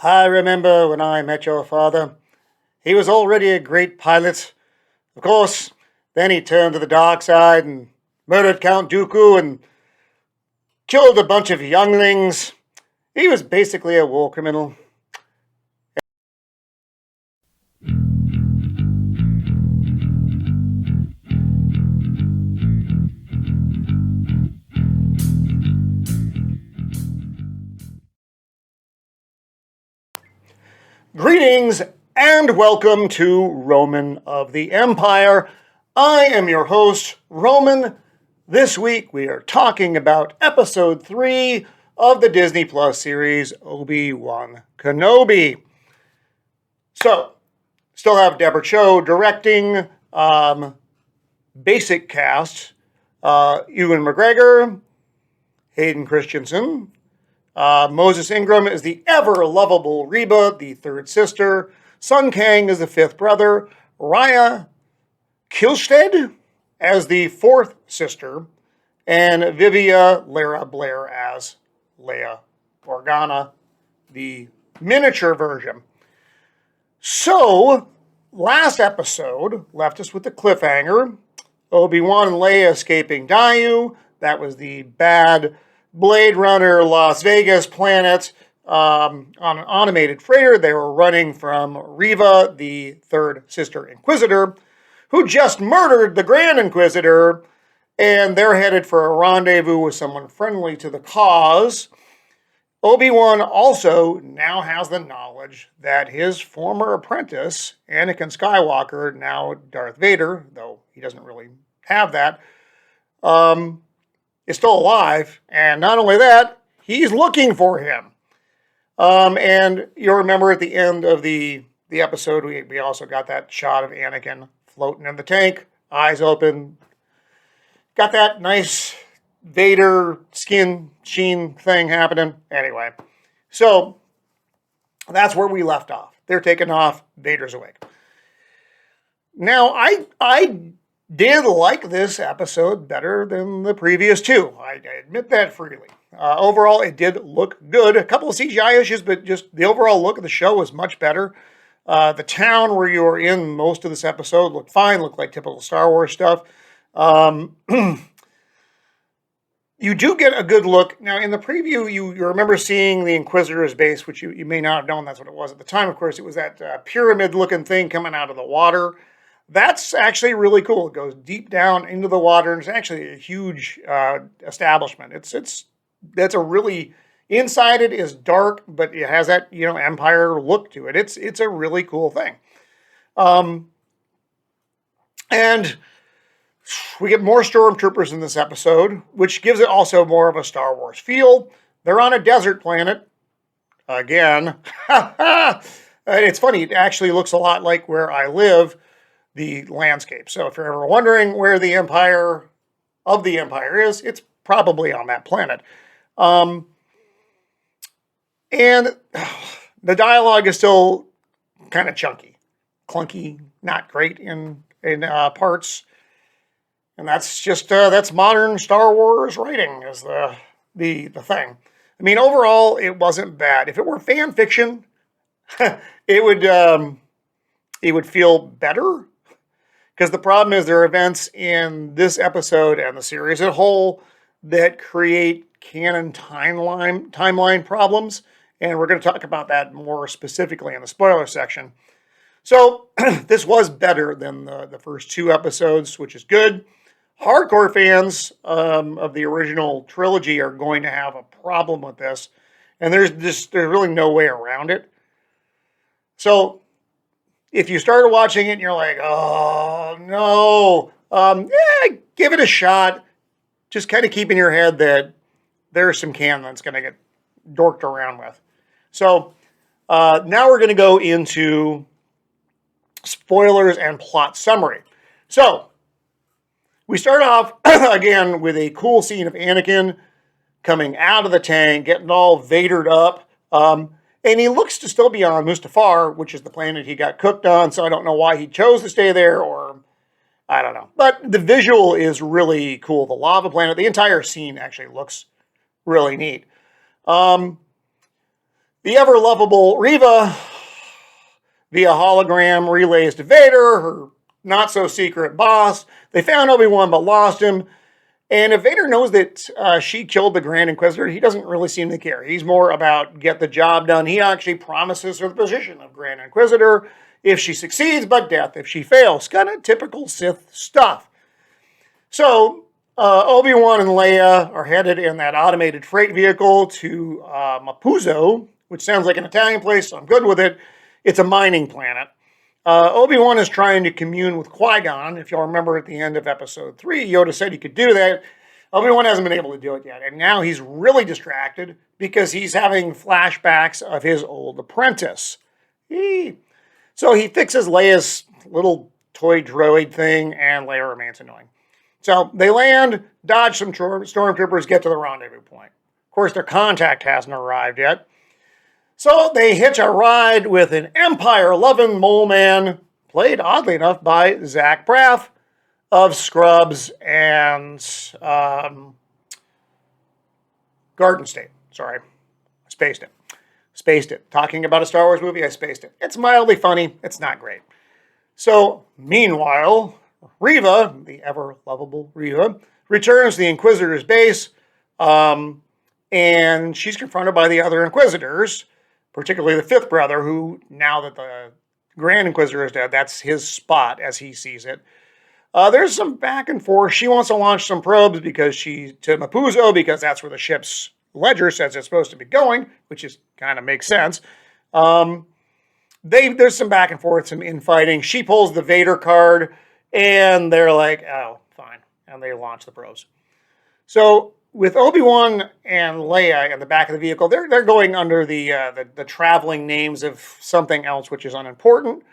I remember when I met your father. He was already a great pilot. Of course, then he turned to the dark side and murdered Count Dooku and killed a bunch of younglings. He was basically a war criminal. Greetings and welcome to Roman of the Empire. I am your host, Roman. This week we are talking about episode 3 of the Disney Plus series, Obi-Wan Kenobi. So, still have Deborah Cho directing, basic cast, Ewan McGregor, Hayden Christensen, Moses Ingram is the ever-lovable Reba, the third sister. Sun Kang is the fifth brother. Raya Kilsted as the fourth sister. And Vivia Lara Blair as Leia Organa, the miniature version. So, last episode left us with the cliffhanger. Obi-Wan and Leia escaping Daiyu. That was the bad Blade Runner Las Vegas planet on an automated freighter. They were running from Reva, the third sister Inquisitor, who just murdered the Grand Inquisitor, and they're headed for a rendezvous with someone friendly to the cause. Obi-Wan also now has the knowledge that his former apprentice, Anakin Skywalker, now Darth Vader, though he doesn't really have that, is still alive, and not only that, he's looking for him. And you'll remember at the end of the episode, we also got that shot of Anakin floating in the tank, eyes open. Got that nice Vader skin sheen thing happening. Anyway, so that's where we left off. They're taking off, Vader's awake. Now, I did like this episode better than the previous two. I admit that freely. Overall, it did look good. A couple of CGI issues, but just the overall look of the show was much better. The town where you were in most of this episode looked fine, looked like typical Star Wars stuff. You do get a good look. Now, in the preview, you remember seeing the Inquisitor's base, which you may not have known that's what it was at the time. Of course, it was that pyramid-looking thing coming out of the water. That's actually really cool. It goes deep down into the water, and it's actually a huge establishment. That's a really, inside it is dark, but it has that Empire look to it. It's a really cool thing. And we get more stormtroopers in this episode, which gives it also more of a Star Wars feel. They're on a desert planet again. It's funny. It actually looks a lot like where I live. The landscape. So if you're ever wondering where the Empire is, it's probably on that planet. And the dialogue is still kind of chunky, clunky, not great in parts. And that's just that's modern Star Wars writing is the thing. I mean, overall, it wasn't bad. If it were fan fiction, it would feel better. Because the problem is there are events in this episode and the series as a whole that create canon timeline problems. And we're going to talk about that more specifically in the spoiler section. So this was better than the first two episodes, which is good. Hardcore fans of the original trilogy are going to have a problem with this. And there's really no way around it. So if you started watching it and you're like, oh, no, give it a shot. Just kind of keep in your head that there's some canon that's going to get dorked around with. So now we're going to go into spoilers and plot summary. So we start off, again, with a cool scene of Anakin coming out of the tank, getting all Vadered up. And he looks to still be on Mustafar, which is the planet he got cooked on, so I don't know why he chose to stay there, or I don't know. But the visual is really cool. The lava planet, the entire scene actually looks really neat. The ever-lovable Reva, via hologram, relays to Vader, her not-so-secret boss. They found Obi-Wan but lost him. And if Vader knows that she killed the Grand Inquisitor, he doesn't really seem to care. He's more about get the job done. He actually promises her the position of Grand Inquisitor if she succeeds, but death if she fails. Kind of typical Sith stuff. So Obi-Wan and Leia are headed in that automated freight vehicle to Mapuzo, which sounds like an Italian place, so I'm good with it. It's a mining planet. Obi-Wan is trying to commune with Qui-Gon. If y'all remember at the end of episode 3, Yoda said he could do that. Obi-Wan hasn't been able to do it yet. And now he's really distracted because he's having flashbacks of his old apprentice. So he fixes Leia's little toy droid thing, and Leia remains annoying. So they land, dodge some stormtroopers, get to the rendezvous point. Of course, their contact hasn't arrived yet. So they hitch a ride with an Empire-loving mole man, played, oddly enough, by Zach Braff of Scrubs and Garden State. Sorry, I spaced it. Talking about a Star Wars movie, I spaced it. It's mildly funny. It's not great. So, meanwhile, Reva, the ever-lovable Reva, returns to the Inquisitor's base, and she's confronted by the other Inquisitors, particularly the fifth brother, who, now that the Grand Inquisitor is dead, that's his spot as he sees it. There's some back and forth. She wants to launch some probes to Mapuzo, because that's where the ship's ledger says it's supposed to be going, which is kind of makes sense. There's some back and forth, some infighting. She pulls the Vader card, and they're like, oh, fine. And they launch the probes. So with Obi-Wan and Leia in the back of the vehicle, they're going under the traveling names of something else, which is unimportant.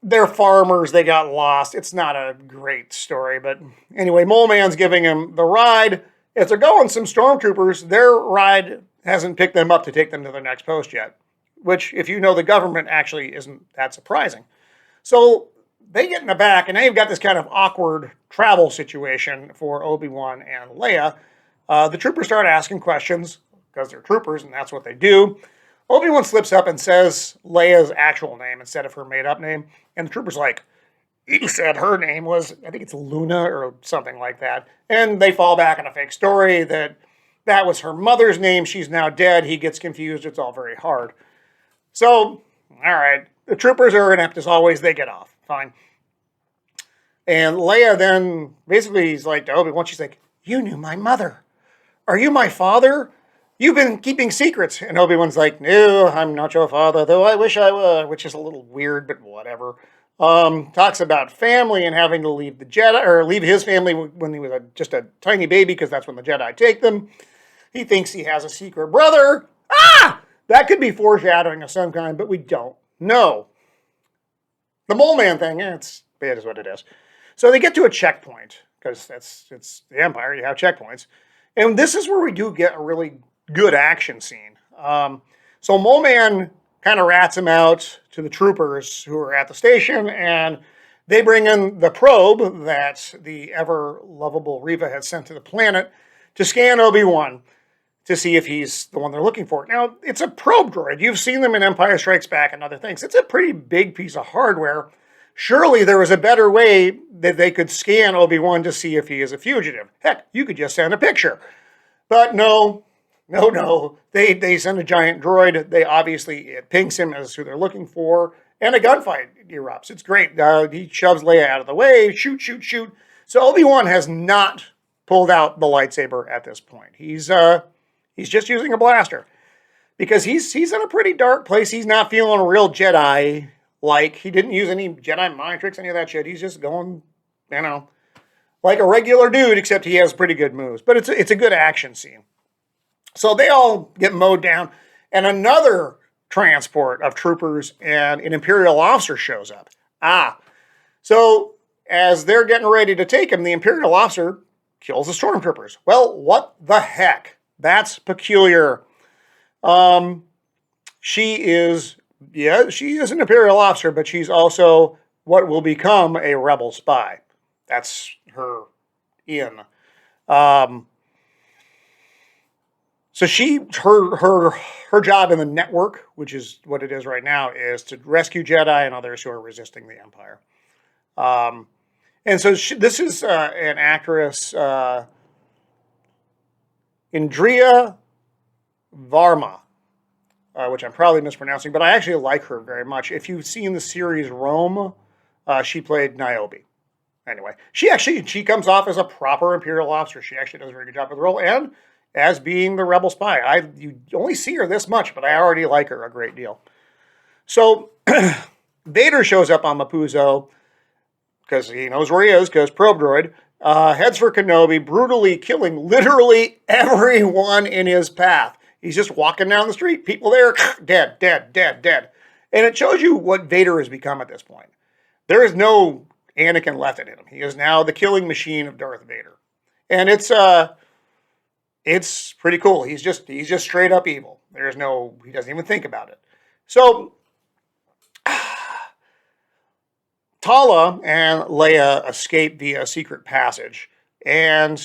They're farmers. They got lost. It's not a great story. But anyway, Mole Man's giving him the ride. As they're going, some stormtroopers, their ride hasn't picked them up to take them to the next post yet. Which, if you know the government, actually isn't that surprising. So they get in the back, and now you've got this kind of awkward travel situation for Obi-Wan and Leia. The troopers start asking questions, because they're troopers, and that's what they do. Obi-Wan slips up and says Leia's actual name instead of her made-up name. And the trooper's like, you said her name was, I think it's Luna or something like that. And they fall back on a fake story that was her mother's name. She's now dead. He gets confused. It's all very hard. So, all right. The troopers are inept as always. They get off. Fine. And Leia then basically is like to Obi-Wan, she's like, you knew my mother. Are you my father? You've been keeping secrets. And Obi-Wan's like, no, I'm not your father, though I wish I were, which is a little weird, but whatever. Talks about family and having to leave the Jedi, or leave his family when he was just a tiny baby, because that's when the Jedi take them. He thinks he has a secret brother. That could be foreshadowing of some kind, but we don't know. The Mole Man thing, it is what it is. So they get to a checkpoint, because it's the Empire, you have checkpoints. And this is where we do get a really good action scene. So Mole Man kind of rats him out to the troopers who are at the station, and they bring in the probe that the ever-lovable Reva had sent to the planet to scan Obi-Wan to see if he's the one they're looking for. Now, it's a probe droid. You've seen them in Empire Strikes Back and other things. It's a pretty big piece of hardware. Surely there was a better way that they could scan Obi-Wan to see if he is a fugitive. Heck, you could just send a picture. But no. They send a giant droid. It pings him as who they're looking for. And a gunfight erupts. It's great. He shoves Leia out of the way. Shoot. So Obi-Wan has not pulled out the lightsaber at this point. He's just using a blaster. Because he's in a pretty dark place. He's not feeling a real Jedi. Like, he didn't use any Jedi mind tricks, any of that shit. He's just going, like a regular dude, except he has pretty good moves. But it's a good action scene. So they all get mowed down, and another transport of troopers and an Imperial officer shows up. So as they're getting ready to take him, the Imperial officer kills the stormtroopers. Well, what the heck? That's peculiar. She is an Imperial officer, but she's also what will become a rebel spy. That's her in. So her job in the network, which is what it is right now, is to rescue Jedi and others who are resisting the Empire. And so this is an actress, Indria Varma, which I'm probably mispronouncing, but I actually like her very much. If you've seen the series Rome, she played Niobe. Anyway, she comes off as a proper Imperial officer. She actually does a very good job with the role, and as being the rebel spy. You only see her this much, but I already like her a great deal. So Vader shows up on Mapuzo because he knows where he is, because probe droid, heads for Kenobi, brutally killing literally everyone in his path. He's just walking down the street, people there, dead, dead, dead, dead. And it shows you what Vader has become at this point. There is no Anakin left in him. He is now the killing machine of Darth Vader. And it's pretty cool. He's just straight up evil. He doesn't even think about it. So Tala and Leia escape via secret passage, and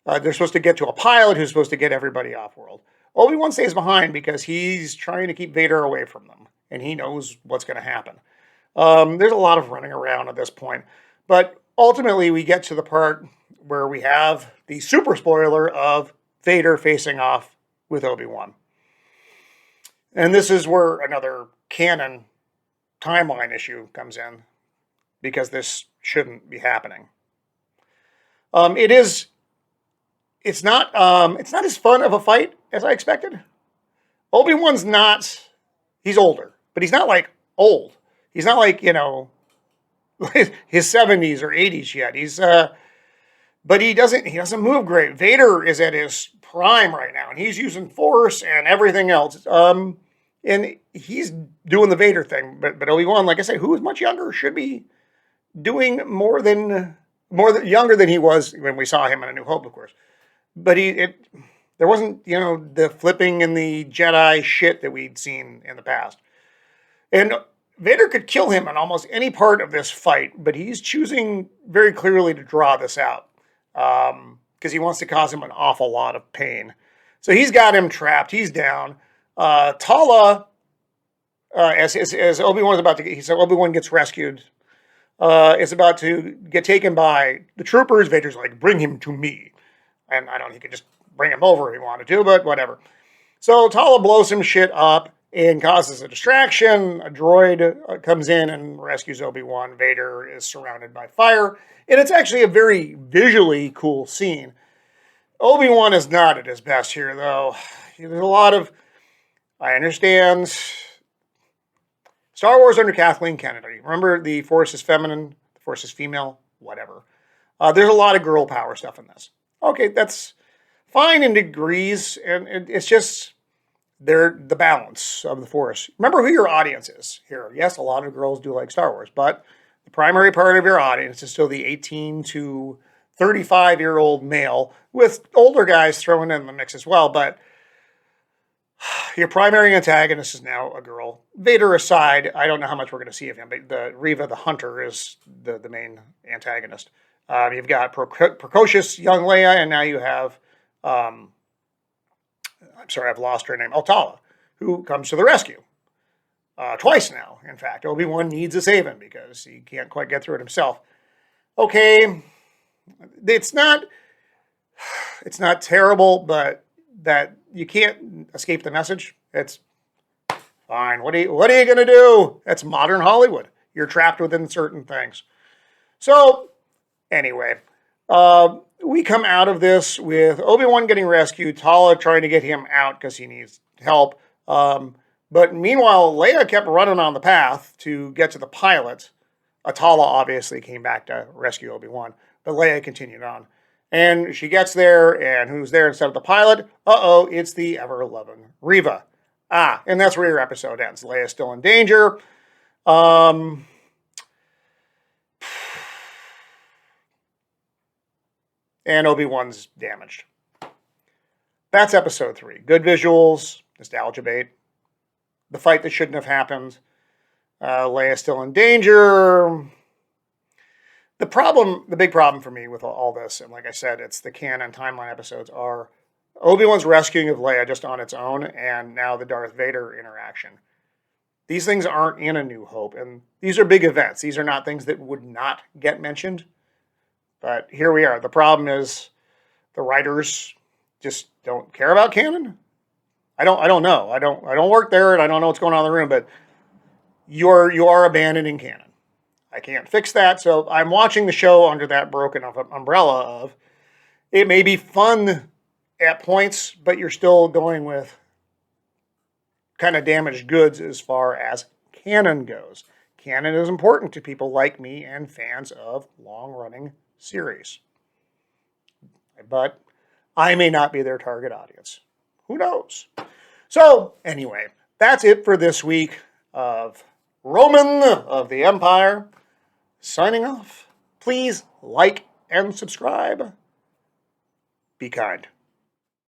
they're supposed to get to a pilot who's supposed to get everybody off-world. Obi-Wan stays behind because he's trying to keep Vader away from them, and he knows what's going to happen. There's a lot of running around at this point, but ultimately we get to the part where we have the super spoiler of Vader facing off with Obi-Wan. And this is where another canon timeline issue comes in, because this shouldn't be happening. It's not as fun of a fight as I expected. Obi-Wan's he's older, but he's not like old. He's not like, his 70s or 80s yet. But he doesn't move great. Vader is at his prime right now, and he's using Force and everything else. And he's doing the Vader thing. But Obi-Wan, like I said, who is much younger, should be doing more than younger than he was when we saw him in A New Hope, of course. But there wasn't, the flipping and the Jedi shit that we'd seen in the past. And Vader could kill him in almost any part of this fight, but he's choosing very clearly to draw this out because he wants to cause him an awful lot of pain. So he's got him trapped. He's down. Tala, as Obi-Wan's about to get, he said Obi-Wan gets rescued, is about to get taken by the troopers. Vader's like, bring him to me. And I don't know, he could just bring him over if he wanted to, but whatever. So Tala blows some shit up and causes a distraction. A droid comes in and rescues Obi-Wan. Vader is surrounded by fire. And it's actually a very visually cool scene. Obi-Wan is not at his best here, though. There's a lot of... I understand... Star Wars under Kathleen Kennedy. Remember, the Force is feminine, the Force is female, whatever. There's a lot of girl power stuff in this. Okay, that's fine in degrees, and it's just they're the balance of the Force. Remember who your audience is here. Yes, a lot of girls do like Star Wars, but the primary part of your audience is still the 18 to 35-year-old male, with older guys thrown in the mix as well, but your primary antagonist is now a girl. Vader aside, I don't know how much we're going to see of him, but the Reva the Hunter is the main antagonist. You've got precocious young Leia, and now you have, I'm sorry, I've lost her name, Tala, who comes to the rescue. Twice now, in fact. Obi-Wan needs a saving because he can't quite get through it himself. Okay, it's not terrible, but that you can't escape the message. It's fine. What are you going to do? That's modern Hollywood. You're trapped within certain things. So, anyway, we come out of this with Obi-Wan getting rescued, Tala trying to get him out because he needs help. But meanwhile, Leia kept running on the path to get to the pilot. Tala obviously came back to rescue Obi-Wan, but Leia continued on. And she gets there, and who's there instead of the pilot? Uh-oh, it's the ever-loving Reva. And that's where your episode ends. Leia's still in danger. And Obi-Wan's damaged. That's episode 3. Good visuals, nostalgia bait. The fight that shouldn't have happened. Leia's still in danger. The big problem for me with all this, and like I said, it's the canon timeline episodes, are Obi-Wan's rescuing of Leia just on its own, and now the Darth Vader interaction. These things aren't in A New Hope, and these are big events. These are not things that would not get mentioned. But here we are. The problem is the writers just don't care about canon. I don't know. I don't work there, and I don't know what's going on in the room. But you are abandoning canon. I can't fix that. So I'm watching the show under that broken umbrella of it may be fun at points, but you're still going with kind of damaged goods as far as canon goes. Canon is important to people like me and fans of long-running series. But I may not be their target audience. Who knows? So, anyway, that's it for this week of Roman of the Empire. Signing off. Please like and subscribe. Be kind.